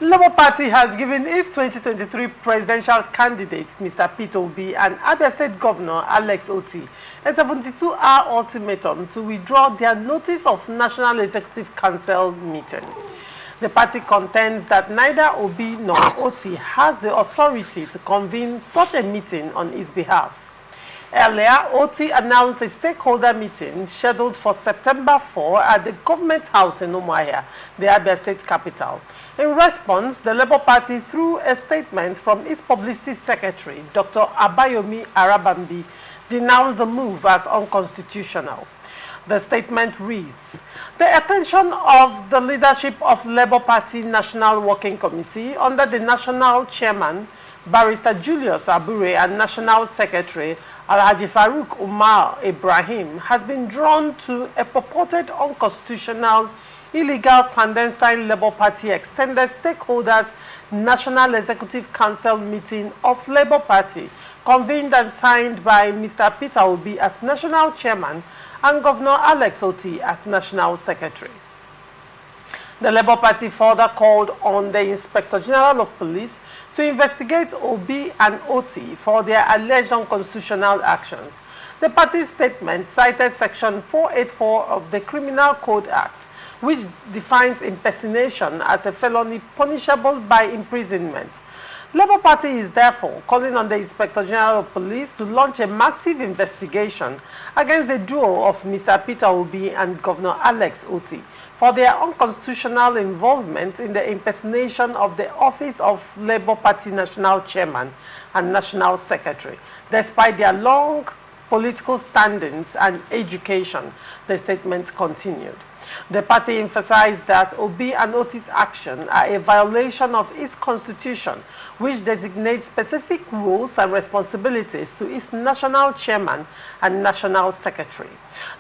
Labour Party has given its 2023 presidential candidate, Mr. Peter Obi, and Abia State Governor Alex Otti, a 72-hour ultimatum to withdraw their notice of National Executive Council meeting. The party contends that neither Obi nor Otti has the authority to convene such a meeting on his behalf. Earlier, Otti announced a stakeholder meeting scheduled for September 4 at the Government House in Umuahia, the Abia State capital. In response, the Labour Party, through a statement from its publicity secretary, Dr. Abayomi Arabambi, denounced the move as unconstitutional. The statement reads, "The attention of the leadership of Labour Party National Working Committee under the National Chairman, Barrister Julius Abure, and National Secretary Alhaji Farouk Umar Ibrahim has been drawn to a purported unconstitutional, illegal, clandestine Labour Party extended stakeholders National Executive Council meeting of Labour Party, convened and signed by Mr. Peter Obi as National Chairman and Governor Alex Otti as National Secretary." The Labour Party further called on the Inspector General of Police to investigate Obi and Otti for their alleged unconstitutional actions. The party's statement cited Section 484 of the Criminal Code Act, which defines impersonation as a felony punishable by imprisonment. Labour Party is therefore calling on the Inspector General of Police to launch a massive investigation against the duo of Mr. Peter Obi and Governor Alex Otti for their unconstitutional involvement in the impersonation of the office of Labour Party National Chairman and National Secretary, despite their long political standings and education, the statement continued. The party emphasized that Obi and Otti's actions are a violation of its constitution, which designates specific roles and responsibilities to its national chairman and national secretary.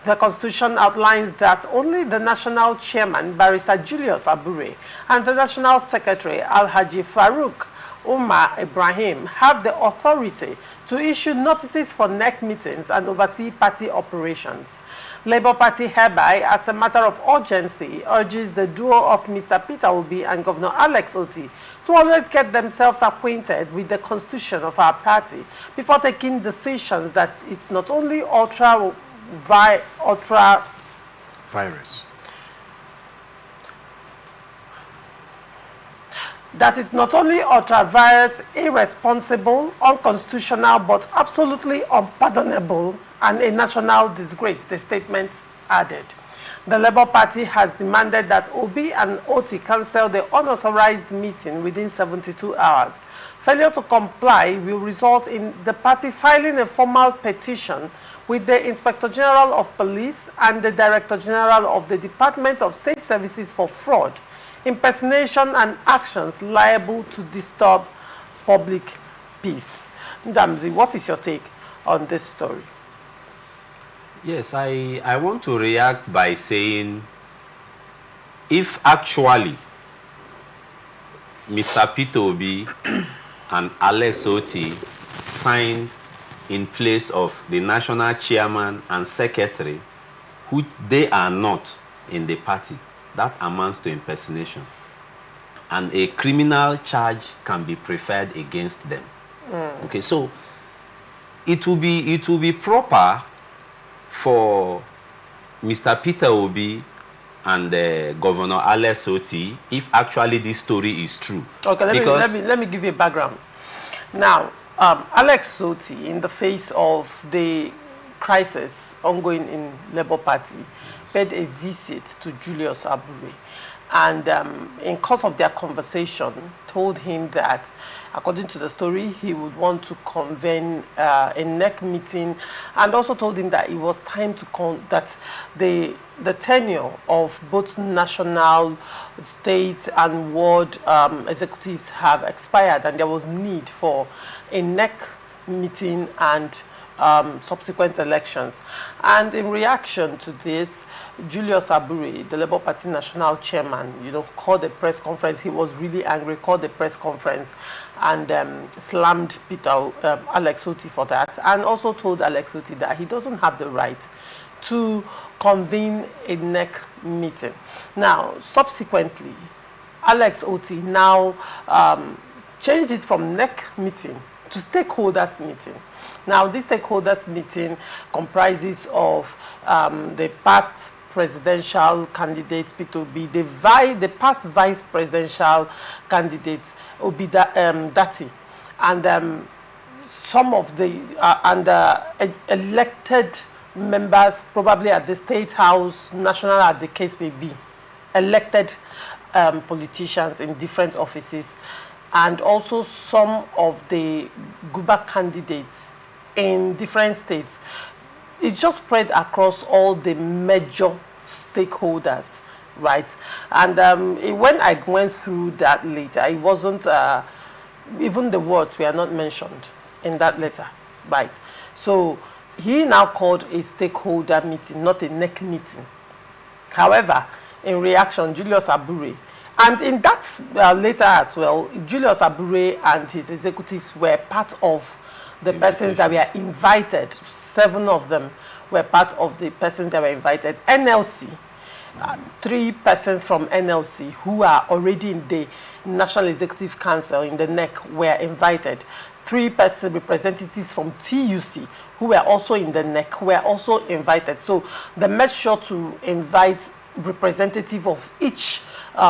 The constitution outlines that only the national chairman, Barrister Julius Abure, and the national secretary, Alhaji Farouk Umar Ibrahim, have the authority to issue notices for NEC meetings and oversee party operations. Labour Party hereby, as a matter of urgency, urges the duo of Mr. Peter Obi and Governor Alex Otti to always get themselves acquainted with the constitution of our party before taking decisions that it's not only that is not only ultra-virus, irresponsible, unconstitutional, but absolutely unpardonable and a national disgrace, the statement added. The Labour Party has demanded that Obi and Otti cancel the unauthorized meeting within 72 hours. Failure to comply will result in the party filing a formal petition with the Inspector General of Police and the Director General of the Department of State Services for fraud, impersonation, and actions liable to disturb public peace. Ndamzi, what is your take on this story? Yes, I want to react by saying, if actually Mr. Peter Obi and Alex Otti signed in place of the national chairman and secretary, who they are not in the party, that amounts to impersonation. And a criminal charge can be preferred against them. Okay, so it will be proper for Mr. Peter Obi and Governor Alex Otti, if actually this story is true. Okay, let me give you a background. Now, Alex Otti, in the face of the crisis ongoing in Labour Party, paid a visit to Julius Abure, and in course of their conversation, told him that, according to the story, he would want to convene a NEC meeting, and also told him that it was time to that the tenure of both national, state, and ward executives have expired, and there was need for a NEC meeting and subsequent elections. And in reaction to this, Julius Abure, the Labour Party national chairman, called a press conference. He was really angry, called a press conference, and slammed Alex Otti for that, and also told Alex Otti that he doesn't have the right to convene a NEC meeting. Now, subsequently, Alex Otti now changed it from NEC meeting to stakeholders meeting. Now, this stakeholders meeting comprises of the past presidential candidate P2B, the past vice presidential candidate Dati, and some of the elected members, probably at the State House, national, at the case may be, elected politicians in different offices, and also some of the Guba candidates in different states. It just spread across all the major stakeholders, right? And when I went through that later, it wasn't, even the words were not mentioned in that letter, right? So he now called a stakeholder meeting, not a NEC meeting. However, in reaction, Julius Abure, and in that letter as well, Julius Abure and his executives were part of the persons that were invited. 7 of them were part of the persons that were invited. NLC, 3 persons from NLC who are already in the National Executive Council in the NEC were invited. 3 person representatives from TUC who were also in the NEC were also invited. So they made sure to invite representative of each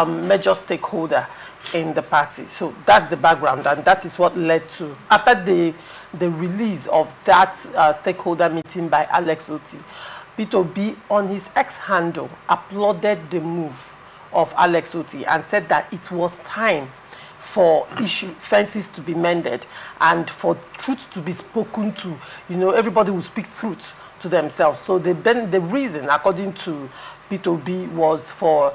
major stakeholder in the party. So that's the background, and that is what led to, after the release of that stakeholder meeting by Alex Otti, P2B on his X handle applauded the move of Alex Otti and said that it was time for fences to be mended and for truth to be spoken to. You know, everybody will speak truth to themselves. So the reason, according to P2B, was for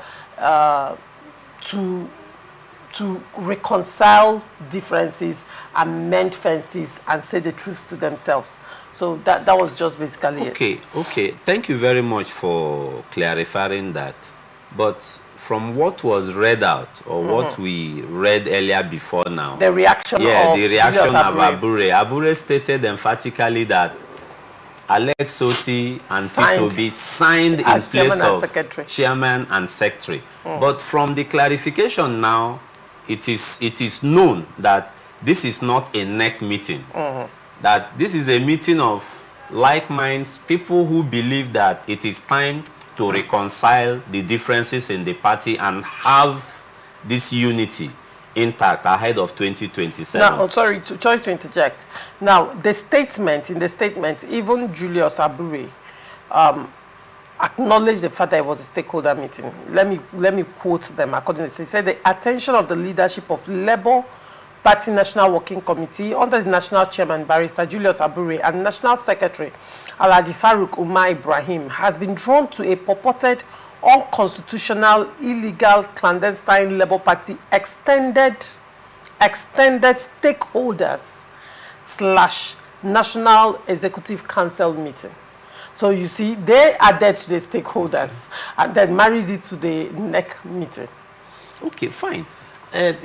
to reconcile differences and mend fences and say the truth to themselves. So that was just basically it. Okay. Thank you very much for clarifying that. But from what was read out, or what we read earlier before now, the reaction of Abure. Abure stated emphatically that Alex Otti and P2B signed in place of chairman and secretary. But from the clarification now, it is known that this is not a NEC meeting. That this is a meeting of like minds, people who believe that it is time to reconcile the differences in the party and have this unity intact ahead of 2027. Now, sorry to interject. Now, in the statement, even Julius Abure acknowledged the fact that it was a stakeholder meeting. Let me quote them accordingly. He said, the attention of the leadership of Labour Party National Working Committee under the National Chairman, Barrister Julius Abure, and National Secretary, Alhaji Farouk Umar Ibrahim, has been drawn to a purported unconstitutional, illegal, clandestine Labour Party extended stakeholders / National Executive Council meeting. So you see, they added to the stakeholders and then married it to the NEC meeting. Okay, fine.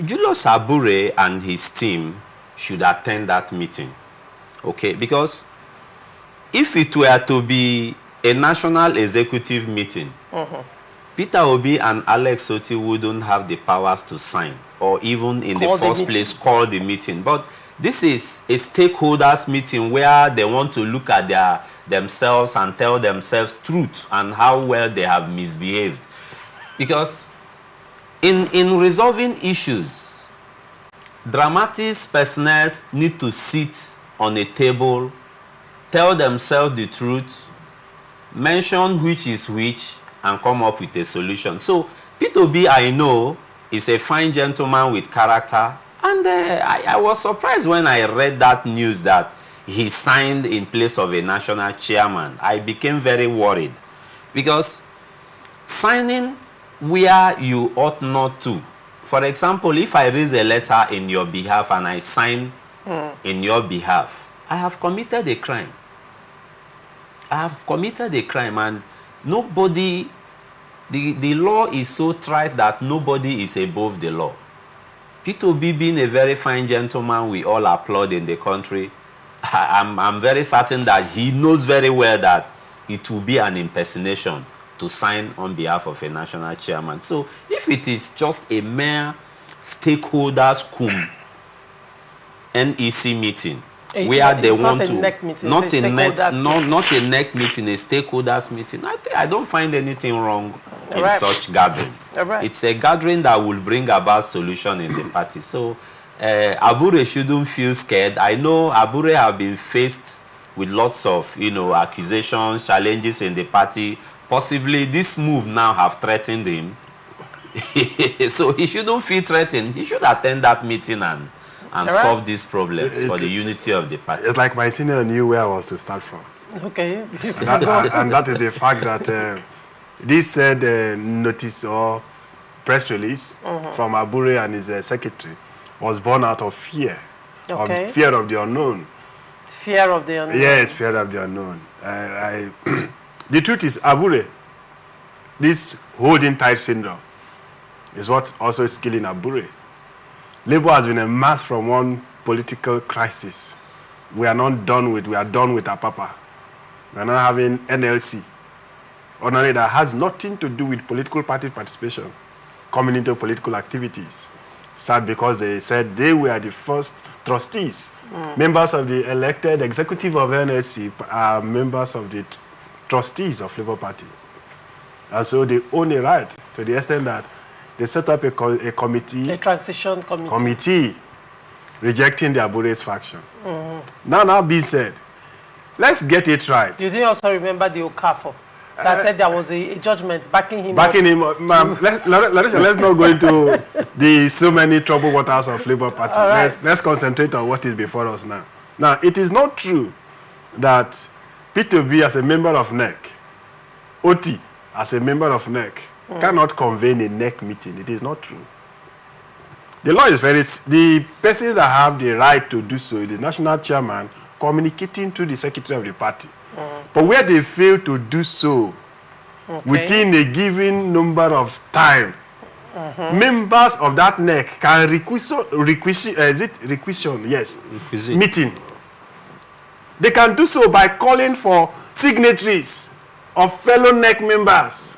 Julius Abure and his team should attend that meeting. Okay, because if it were to be a national executive meeting, Peter Obi and Alex Otti wouldn't have the powers to sign or even in the first place call the meeting. But this is a stakeholders meeting where they want to look at themselves and tell themselves truth and how well they have misbehaved. Because in resolving issues, dramatists personnel need to sit on a table, tell themselves the truth, mention which is which, and come up with a solution. So P2B, I know, is a fine gentleman with character, and I was surprised when I read that news that he signed in place of a national chairman. I became very worried, because signing where you ought not to. For example, if I raise a letter in your behalf and I sign in your behalf, I have committed a crime. I have committed a crime, and nobody, the law is so trite that nobody is above the law. P2B being a very fine gentleman we all applaud in the country, I'm very certain that he knows very well that it will be an impersonation to sign on behalf of a national chairman. So if it is just a mere stakeholders cum NEC meeting, where they want to NEC meeting, not a NEC meeting, a stakeholders meeting, I don't find anything wrong in such gathering. It's a gathering that will bring about solution in the party. So Abure shouldn't feel scared. I know Abure have been faced with lots of, accusations, challenges in the party. Possibly this move now have threatened him. So he shouldn't feel threatened. He should attend that meeting and solve these problems for the unity of the party. It's like my senior knew where I was to start from. Okay. and that is the fact that this said notice or press release from Abure and his secretary was born out of fear. Okay. Of fear of the unknown. Fear of the unknown. Yes, fear of the unknown. The truth is, Abure, this holding tight syndrome is what also is killing Abure. Labour has been emerged from one political crisis. We are done with our papa. We are not having NLC. Ordinarily, that has nothing to do with political party participation, coming into political activities. Sad because they said they were the first trustees. Members of the elected executive of NLC are members of the trustees of Labour Party. And so they own a right to the extent that they set up a committee. A transition committee rejecting the Abure's faction. Now being said, let's get it right. You didn't also remember the Okafor that said there was a judgment backing him Ma'am, let's not go into the so many troubled waters of Labour Party. Let's concentrate on what is before us now. Now, it is not true that P2B as a member of NEC, Otti as a member of NEC, cannot convene a NEC meeting. It is not true. The law is the persons that have the right to do so is the national chairman communicating to the secretary of the party. But where they fail to do so within a given number of time, members of that NEC can requisition meeting. They can do so by calling for signatories of fellow NEC members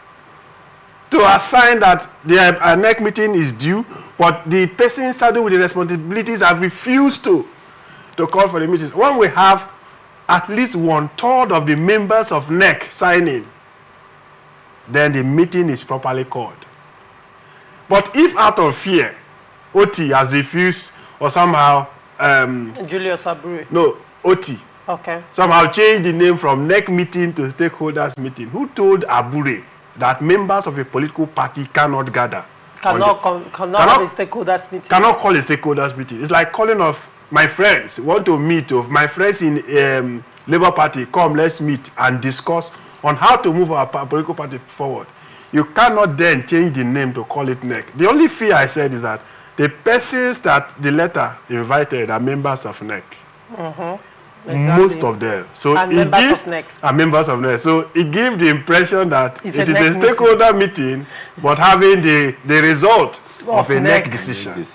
to assign that the NEC meeting is due, but the person saddled with the responsibilities have refused to call for the meeting. When we have at least 1/3 of the members of NEC signing, then the meeting is properly called. But if out of fear, Otti has refused or somehow... Julius Abure. No, Otti. Okay. Somehow changed the name from NEC meeting to stakeholders meeting. Who told Abure that members of a political party cannot gather? Cannot have a stakeholders meeting. Cannot call a stakeholders meeting. It's like calling of my friends, want to meet, of my friends in Labour Party, come, let's meet and discuss on how to move our political party forward. You cannot then change the name to call it NEC. The only fear I said is that the persons that the letter invited are members of NEC. Exactly. Most of them. So and members of NEC. Are members of NEC. So it gives the impression that it is a stakeholder meeting, but having the result of a NEC decision.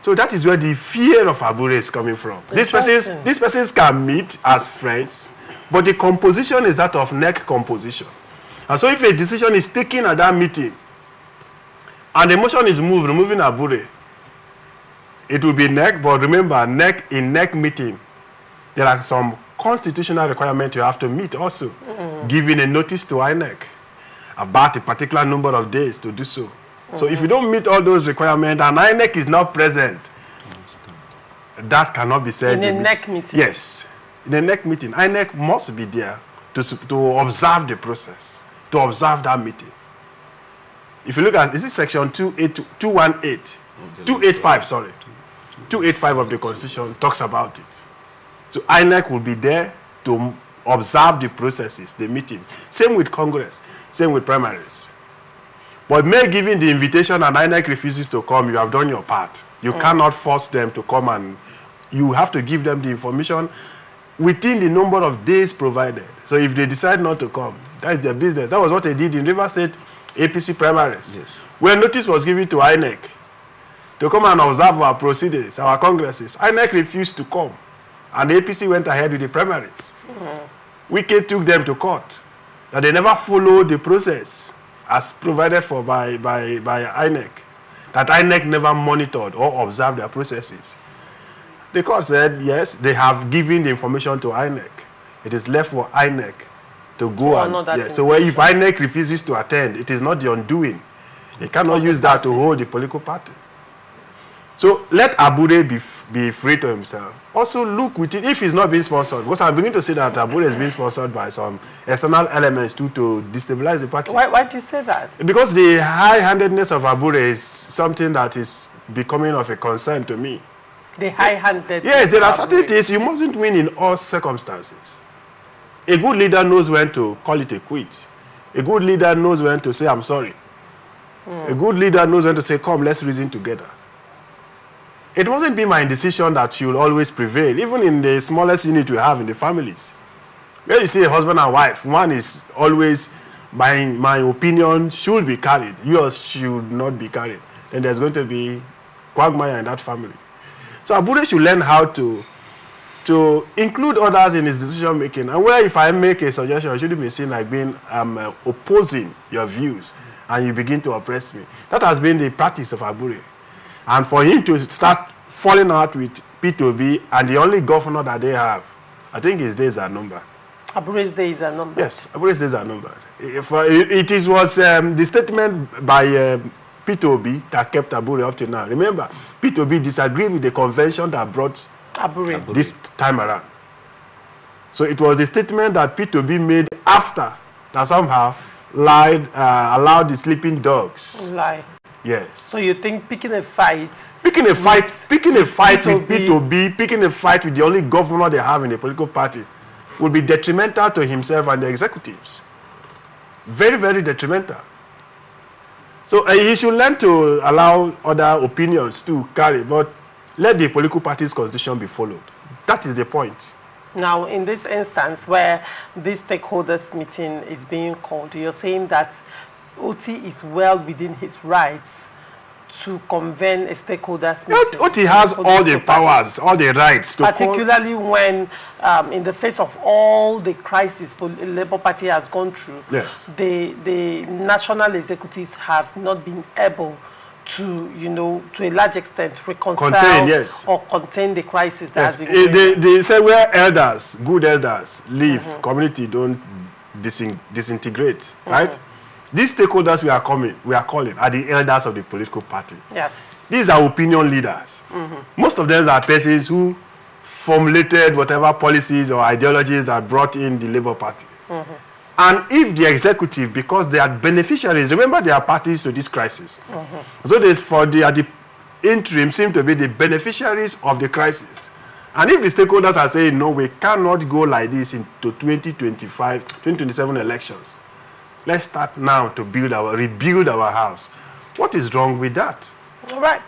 So that is where the fear of Abure is coming from. These persons can meet as friends, but the composition is that of NEC composition. And so if a decision is taken at that meeting, and the motion is moved, removing Abure, it will be NEC, but remember, in NEC meeting, there are some constitutional requirements you have to meet also, giving a notice to INEC about a particular number of days to do so. So if you don't meet all those requirements and INEC is not present, that cannot be said. In a NEC meeting? Yes. In a NEC meeting, INEC must be there to observe the process, to observe that meeting. If you look at, is it section 285 of the Constitution talks about it. So INEC will be there to observe the processes, the meetings. Same with Congress, same with primaries. But may giving the invitation and INEC refuses to come, you have done your part. You cannot force them to come, and you have to give them the information within the number of days provided. So if they decide not to come, that's their business. That was what they did in River State APC primaries. Yes. Where notice was given to INEC to come and observe our proceedings, our congresses. INEC refused to come, and the APC went ahead with the primaries. Wike took them to court. that they never follow the process as provided for by INEC, that INEC never monitored or observed their processes. The court said, yes, they have given the information to INEC. It is left for INEC to go and... So if INEC refuses to attend, it is not the undoing. They cannot use that to hold the political party. So let Abure be free to himself. Also look with it, if he's not being sponsored, because I'm beginning to say that Abure is being sponsored by some external elements to destabilize the party. Why do you say that? Because the high-handedness of Abure is something that is becoming of a concern to me. The high-handedness? Yes, there are certain things you mustn't win in all circumstances. A good leader knows when to call it a quit. A good leader knows when to say, I'm sorry. A good leader knows when to say, come, let's reason together. It mustn't be my decision that you'll always prevail, even in the smallest unit we have in the families. Where you see a husband and wife, one is always, my opinion should be carried, yours should not be carried. Then there's going to be quagmire in that family. So Abure should learn how to include others in his decision making. And where if I make a suggestion, it shouldn't be seen like being opposing your views and you begin to oppress me. That has been the practice of Abure. And for him to start falling out with P2B and the only governor that they have, I think his days are numbered. Abure's days are numbered. Yes, Abure's days are numbered. It was the statement by P2B that kept Abure up to now. Remember, P2B disagreed with the convention that brought Abure this time around. So it was the statement that P2B made after that somehow allowed the sleeping dogs. Lie. Yes. So you think picking a fight with P2B, picking a fight with the only governor they have in the political party will be detrimental to himself and the executives. Very, very detrimental. So he should learn to allow other opinions to carry, but let the political party's constitution be followed. That is the point. Now, in this instance where this stakeholders meeting is being called, you're saying that Otti is well within his rights to convene a stakeholders meeting. Otti has all the powers, all the rights to particularly when, in the face of all the crisis the Labour Party has gone through, yes, the national executives have not been able to, to a large extent, reconcile or contain the crisis that has been going on. They say where elders, good elders, live, community don't disintegrate, right? These stakeholders we are calling are the elders of the political party. Yes. These are opinion leaders. Most of them are persons who formulated whatever policies or ideologies that brought in the Labour Party. And if the executive, because they are beneficiaries, remember they are parties to this crisis. So they are the interim seem to be the beneficiaries of the crisis. And if the stakeholders are saying, no, we cannot go like this into 2025, 2027 elections. Let's start now to rebuild our house. What is wrong with that? All right.